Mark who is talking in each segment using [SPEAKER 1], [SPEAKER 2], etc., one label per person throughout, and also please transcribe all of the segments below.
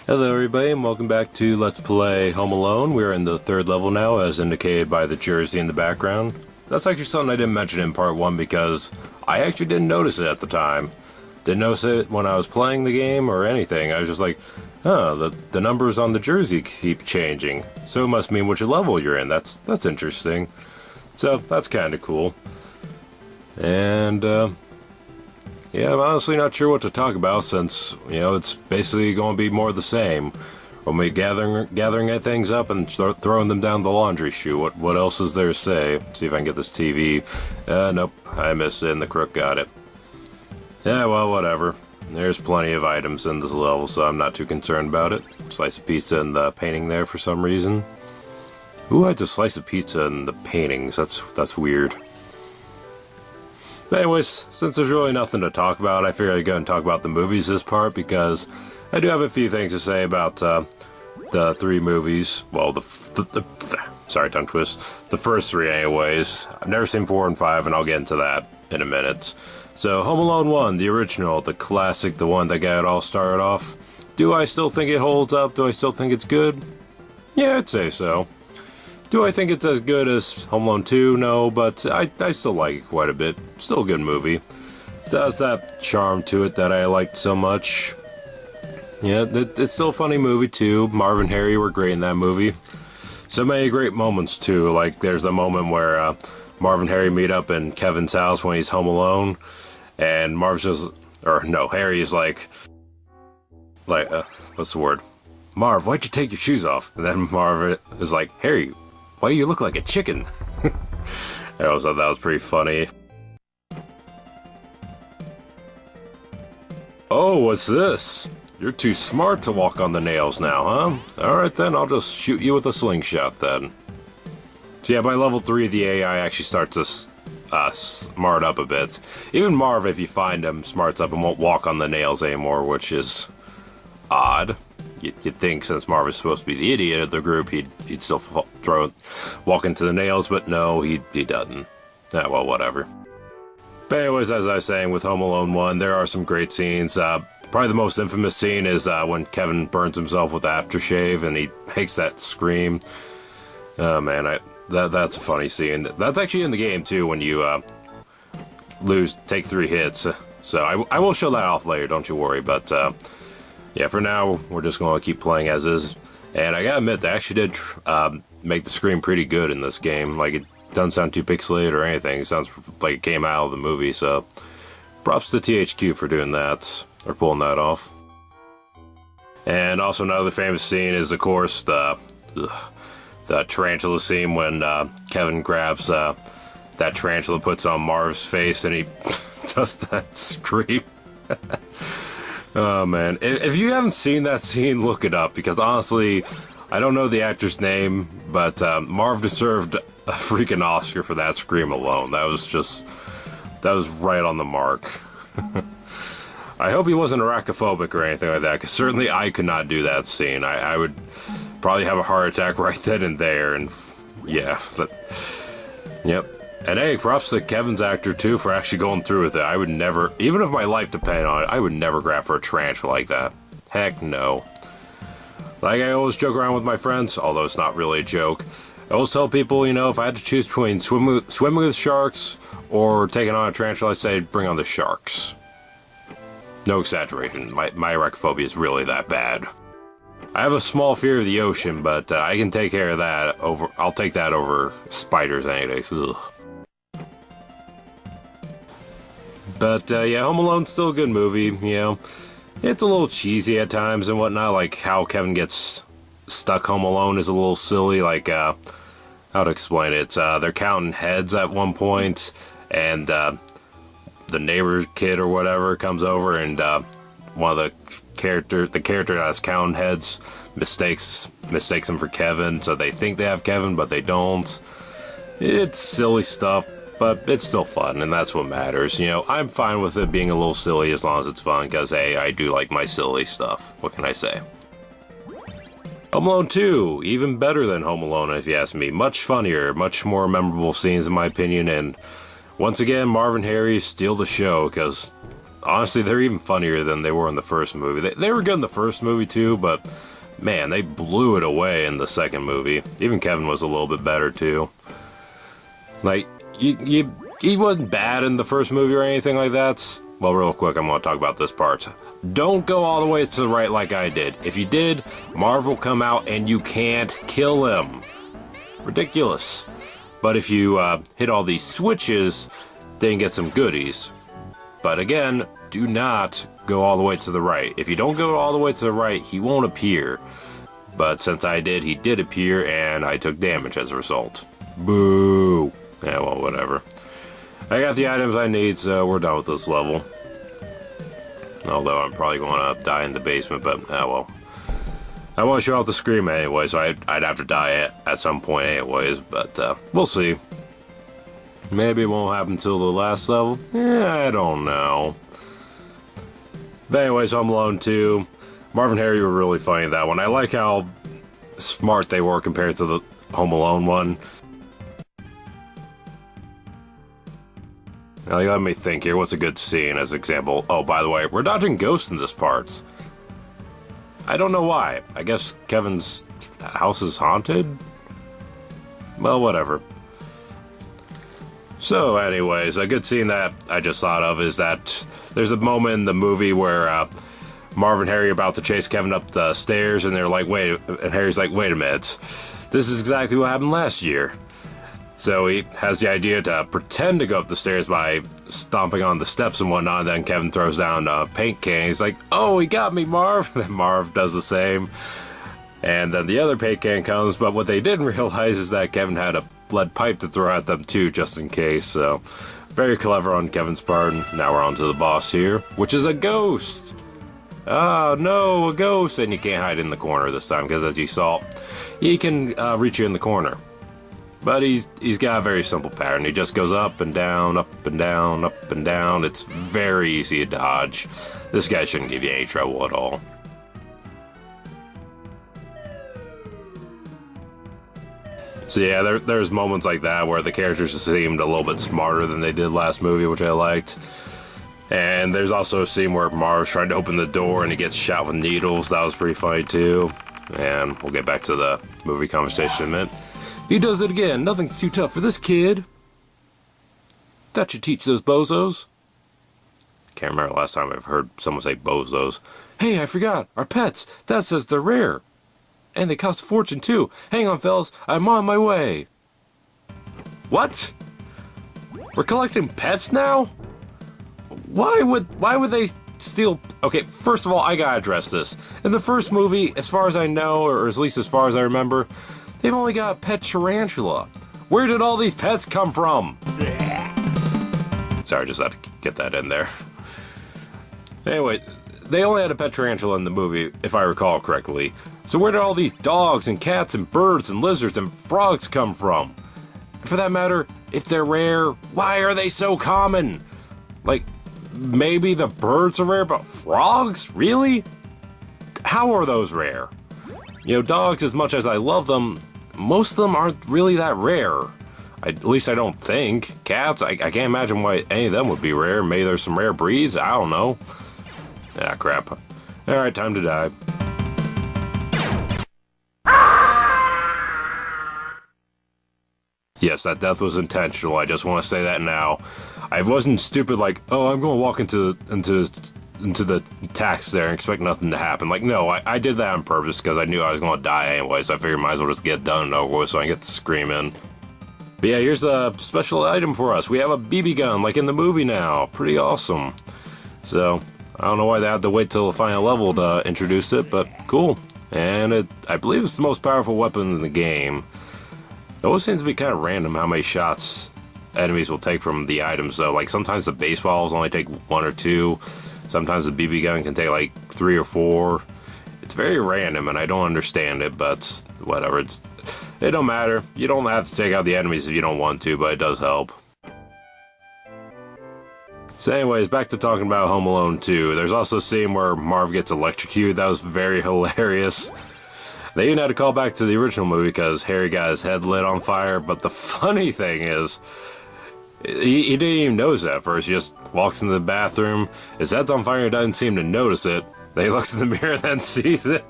[SPEAKER 1] Hello everybody and welcome back to Let's Play Home Alone. We're in the third level now, as indicated by the jersey in the background. That's actually something I didn't mention in part 1 because I actually didn't notice it at the time. Didn't notice it when I was playing the game or anything. I was just like, oh, the numbers on the jersey keep changing. So it must mean which level you're in. That's interesting. So that's kind of cool. And, yeah, I'm honestly not sure what to talk about since, it's basically going to be more of the same. We'll be gathering things up and throwing them down the laundry chute. What else is there to say? See if I can get this TV. Nope, I missed it and the crook got it. Yeah, well, whatever. There's plenty of items in this level, so I'm not too concerned about it. Slice of pizza and the painting there for some reason. Who hides a slice of pizza in the paintings? That's weird. But anyways, since there's really nothing to talk about, I figured I'd go and talk about the movies this part because I do have a few things to say about the three movies. Well, sorry, tongue twist. The first three anyways. I've never seen 4 and 5 and I'll get into that in a minute. So, Home Alone 1, the original, the classic, the one that got it all started off. Do I still think it holds up? Do I still think it's good? Yeah, I'd say so. Do I think it's as good as Home Alone 2? No, but I still like it quite a bit. Still a good movie. It has that charm to it that I liked so much. Yeah, it's still a funny movie too. Marv and Harry were great in that movie. So many great moments too. Like there's a moment where Marv and Harry meet up in Kevin's house when he's home alone. And Harry's like, what's the word? Marv, why'd you take your shoes off? And then Marv is like, Harry, why do you look like a chicken? I always thought that was pretty funny. Oh, what's this? You're too smart to walk on the nails now, huh? Alright then, I'll just shoot you with a slingshot then. So yeah, by level 3 the AI actually starts to smart up a bit. Even Marv, if you find him, smarts up and won't walk on the nails anymore, which is odd. You'd think since Marv is supposed to be the idiot of the group, he'd still walk into the nails, but no, he doesn't. Well, whatever. But anyways, as I was saying, with Home Alone 1, there are some great scenes. Probably the most infamous scene is when Kevin burns himself with aftershave and he makes that scream. Oh man, that's a funny scene. That's actually in the game too when you take 3 hits. So I will show that off later, don't you worry, but yeah, for now, we're just going to keep playing as is. And I gotta admit, they actually did make the scream pretty good in this game. Like, it doesn't sound too pixelated or anything. It sounds like it came out of the movie, so props to THQ for doing that, or pulling that off. And also another famous scene is, of course, the tarantula scene when Kevin grabs that tarantula, puts on Marv's face, and he does that scream. Oh man, if you haven't seen that scene, look it up, because honestly, I don't know the actor's name, but Marv deserved a freaking Oscar for that scream alone. That was right on the mark. I hope he wasn't arachnophobic or anything like that, because certainly I could not do that scene. I would probably have a heart attack right then and there, and yeah, but, yep. And hey, props to Kevin's actor too for actually going through with it. I would never, even if my life depended on it, I would never grab for a tarantula like that. Heck no. Like I always joke around with my friends, although it's not really a joke. I always tell people, if I had to choose between swimming with sharks or taking on a tarantula, I say bring on the sharks. No exaggeration, my arachnophobia is really that bad. I have a small fear of the ocean, but I can take care of that I'll take that over spiders any day. Ugh. But, yeah, Home Alone's still a good movie, It's a little cheesy at times and whatnot, like how Kevin gets stuck home alone is a little silly, like, how to explain it. They're counting heads at one point, and, the neighbor kid or whatever comes over, and, one of the character that's counting heads mistakes him for Kevin, so they think they have Kevin, but they don't. It's silly stuff. But it's still fun, and that's what matters. I'm fine with it being a little silly as long as it's fun, because, hey, I do like my silly stuff. What can I say? Home Alone 2, even better than Home Alone, if you ask me. Much funnier, much more memorable scenes, in my opinion, and once again, Marv and Harry steal the show, because honestly, they're even funnier than they were in the first movie. They were good in the first movie too, but man, they blew it away in the second movie. Even Kevin was a little bit better too. Like, he wasn't bad in the first movie or anything like that. Well, real quick, I'm going to talk about this part. Don't go all the way to the right like I did. If you did, Marv will come out and you can't kill him. Ridiculous. But if you hit all these switches, then you get some goodies. But again, do not go all the way to the right. If you don't go all the way to the right, he won't appear. But since I did, he did appear, and I took damage as a result. Boo! Yeah, well, whatever. I got the items I need, so we're done with this level. Although I'm probably going to die in the basement, but, oh well. I want to show off the scream anyway, so I'd have to die at some point anyways, but we'll see. Maybe it won't happen until the last level? I don't know. But anyway, so I'm alone too. Marv and Harry were really funny in that one. I like how smart they were compared to the Home Alone one. Now, let me think here. What's a good scene as an example? Oh, by the way, we're dodging ghosts in this part. I don't know why. I guess Kevin's house is haunted? Well, whatever. So, anyways, a good scene that I just thought of is that there's a moment in the movie where Marv and Harry are about to chase Kevin up the stairs, and they're like, and Harry's like, wait a minute. This is exactly what happened last year. So he has the idea to pretend to go up the stairs by stomping on the steps and whatnot, and then Kevin throws down a paint can. He's like, oh, he got me, Marv. And then Marv does the same. And then the other paint can comes, but what they didn't realize is that Kevin had a lead pipe to throw at them too, just in case. So, very clever on Kevin's part. And now we're on to the boss here, which is a ghost. Oh, no, a ghost. And you can't hide in the corner this time, because as you saw, he can reach you in the corner. But he's got a very simple pattern. He just goes up and down, up and down, up and down. It's very easy to dodge. This guy shouldn't give you any trouble at all. So yeah, there's moments like that where the characters just seemed a little bit smarter than they did last movie, which I liked. And there's also a scene where Marv's trying to open the door and he gets shot with needles. That was pretty funny too. And we'll get back to the movie conversation in a minute. He does it again. Nothing's too tough for this kid. That should teach those bozos. Can't remember the last time I've heard someone say bozos. Hey, I forgot. Our pets. That says they're rare. And they cost a fortune too. Hang on, fellas. I'm on my way. What? We're collecting pets now? Why would they steal? Okay, first of all, I gotta address this. In the first movie, as far as I know, or at least as far as I remember, they've only got a pet tarantula. Where did all these pets come from? Sorry, just had to get that in there. Anyway, they only had a pet tarantula in the movie, if I recall correctly. So where did all these dogs and cats and birds and lizards and frogs come from? And for that matter, if they're rare, why are they so common? Like, maybe the birds are rare, but frogs? Really? How are those rare? You know, dogs, as much as I love them, most of them aren't really that rare. At least I don't think. Cats, I can't imagine why any of them would be rare. Maybe there's some rare breeds, I don't know. Ah, crap. Alright, time to die. Yes, that death was intentional. I just want to say that now. I wasn't stupid like, oh, I'm going to walk into the tax there and expect nothing to happen. Like, no, I did that on purpose because I knew I was going to die anyway, so I figured might as well just get it done and over with so I can get the scream in. But yeah, here's a special item for us. We have a BB gun, like in the movie now. Pretty awesome. So, I don't know why they had to wait till the final level to introduce it, but cool. And I believe it's the most powerful weapon in the game. It always seems to be kind of random how many shots enemies will take from the items, though. Like, sometimes the baseballs only take 1 or 2. Sometimes the BB gun can take, like, 3 or 4. It's very random, and I don't understand it, but whatever. It don't matter. You don't have to take out the enemies if you don't want to, but it does help. So anyways, back to talking about Home Alone 2. There's also a scene where Marv gets electrocuted. That was very hilarious. They even had to call back to the original movie because Harry got his head lit on fire. But the funny thing is He didn't even notice it at first. He just walks into the bathroom. His head's on fire and doesn't seem to notice it. Then he looks in the mirror and then sees it.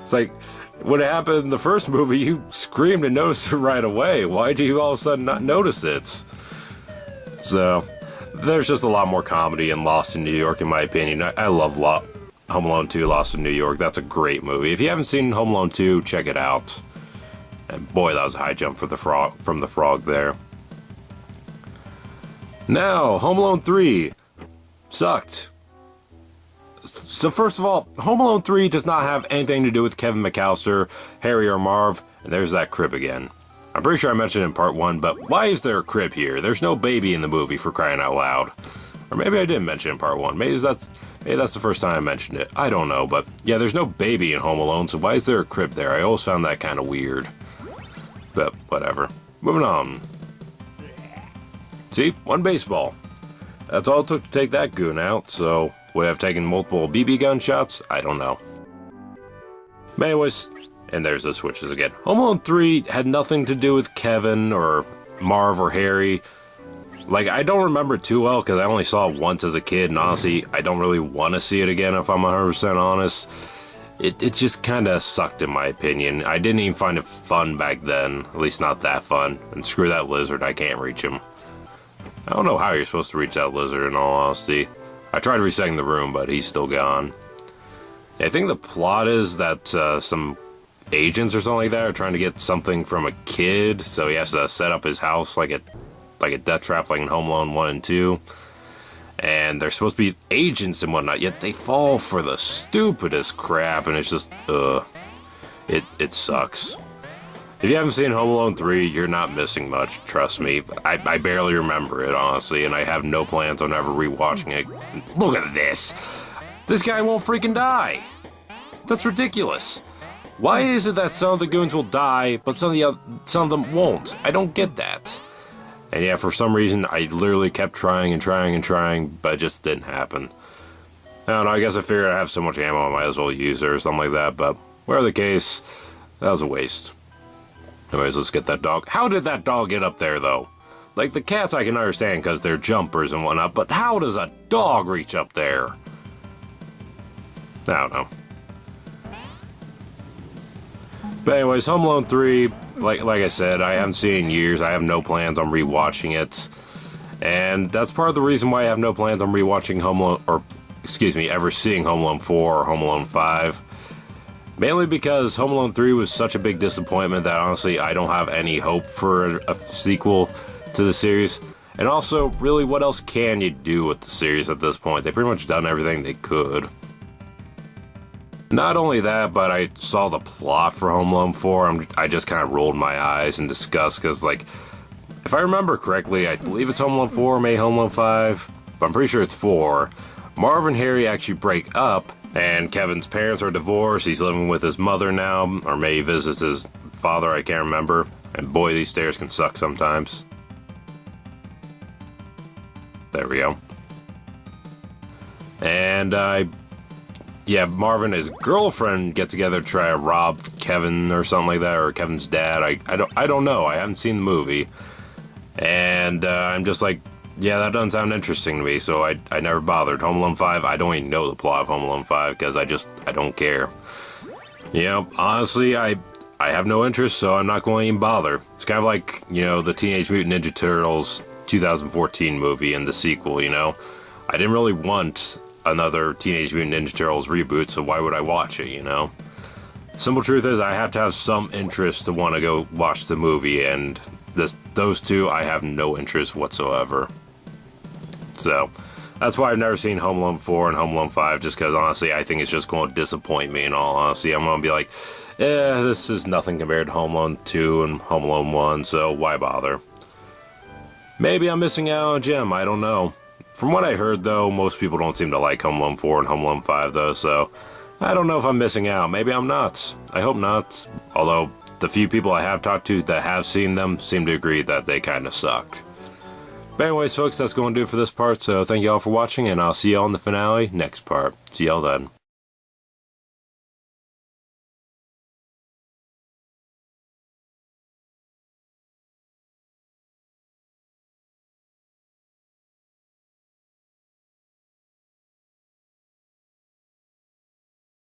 [SPEAKER 1] It's like, what happened in the first movie, you screamed and noticed it right away. Why do you all of a sudden not notice it? So, there's just a lot more comedy in Lost in New York, in my opinion. I love Home Alone 2, Lost in New York. That's a great movie. If you haven't seen Home Alone 2, check it out. And boy, that was a high jump for from the frog there. Now, Home Alone 3 sucked. So first of all, Home Alone 3 does not have anything to do with Kevin McAllister, Harry, or Marv, and there's that crib again. I'm pretty sure I mentioned it in part 1, but why is there a crib here? There's no baby in the movie, for crying out loud. Or maybe I didn't mention it in part 1. Maybe that's the first time I mentioned it. I don't know, but yeah, there's no baby in Home Alone, so why is there a crib there? I always found that kind of weird. But whatever. Moving on. See? One baseball. That's all it took to take that goon out, so would I have taken multiple BB gun shots? I don't know. But anyways, and there's the switches again. Home Alone 3 had nothing to do with Kevin or Marv or Harry. Like, I don't remember it too well because I only saw it once as a kid, and honestly, I don't really want to see it again if I'm 100% honest. It just kind of sucked in my opinion. I didn't even find it fun back then, at least not that fun. And screw that lizard, I can't reach him. I don't know how you're supposed to reach that lizard in all honesty. I tried resetting the room, but he's still gone. I think the plot is that some agents or something like that are trying to get something from a kid, so he has to set up his house like a death trap like in Home Alone 1 and 2. And they're supposed to be agents and whatnot, yet they fall for the stupidest crap, and it's just, it sucks. If you haven't seen Home Alone 3, you're not missing much, trust me. I barely remember it, honestly, and I have no plans on ever rewatching it. Look at this! This guy won't freaking die! That's ridiculous! Why is it that some of the goons will die, but some of them won't? I don't get that. And yeah, for some reason, I literally kept trying and trying and trying, but it just didn't happen. I don't know, I guess I figured I have so much ammo, I might as well use it or something like that, but whatever the case, that was a waste. Anyways, let's get that dog. How did that dog get up there, though? Like, the cats I can understand because they're jumpers and whatnot, but how does a dog reach up there? I don't know. But anyways, Home Alone 3, like I said, I haven't seen it in years. I have no plans on rewatching it. And that's part of the reason why I have no plans on rewatching ever seeing Home Alone 4 or Home Alone 5. Mainly because Home Alone 3 was such a big disappointment that honestly I don't have any hope for a sequel to the series. And also, really, what else can you do with the series at this point? They've pretty much done everything they could. Not only that, but I saw the plot for Home Alone 4. I just kind of rolled my eyes in disgust because, like, if I remember correctly, I believe it's Home Alone 4, maybe Home Alone 5, but I'm pretty sure it's 4. Marv and Harry actually break up, and Kevin's parents are divorced. He's living with his mother now, or maybe visits his father, I can't remember. And boy, these stairs can suck sometimes. There we go. And Marv and his girlfriend get together to try to rob Kevin or something like that, or Kevin's dad. I don't know. I haven't seen the movie. And I'm just like, yeah, that doesn't sound interesting to me, so I never bothered. Home Alone 5, I don't even know the plot of Home Alone 5, because I don't care. You know, honestly, I have no interest, so I'm not going to even bother. It's kind of like, you know, the Teenage Mutant Ninja Turtles 2014 movie and the sequel, you know? I didn't really want another Teenage Mutant Ninja Turtles reboot, so why would I watch it, you know? Simple truth is, I have to have some interest to want to go watch the movie, and those two, I have no interest whatsoever. So, that's why I've never seen Home Alone 4 and Home Alone 5, just because, honestly, I think it's just going to disappoint me, in all honesty. I'm going to be like, this is nothing compared to Home Alone 2 and Home Alone 1, so why bother? Maybe I'm missing out on a gem, I don't know. From what I heard, though, most people don't seem to like Home Alone 4 and Home Alone 5, though, so I don't know if I'm missing out. Maybe I'm not. I hope not. Although, the few people I have talked to that have seen them seem to agree that they kind of sucked. But anyways, folks, that's going to do it for this part, so thank you all for watching, and I'll see you all in the finale next part. See y'all then.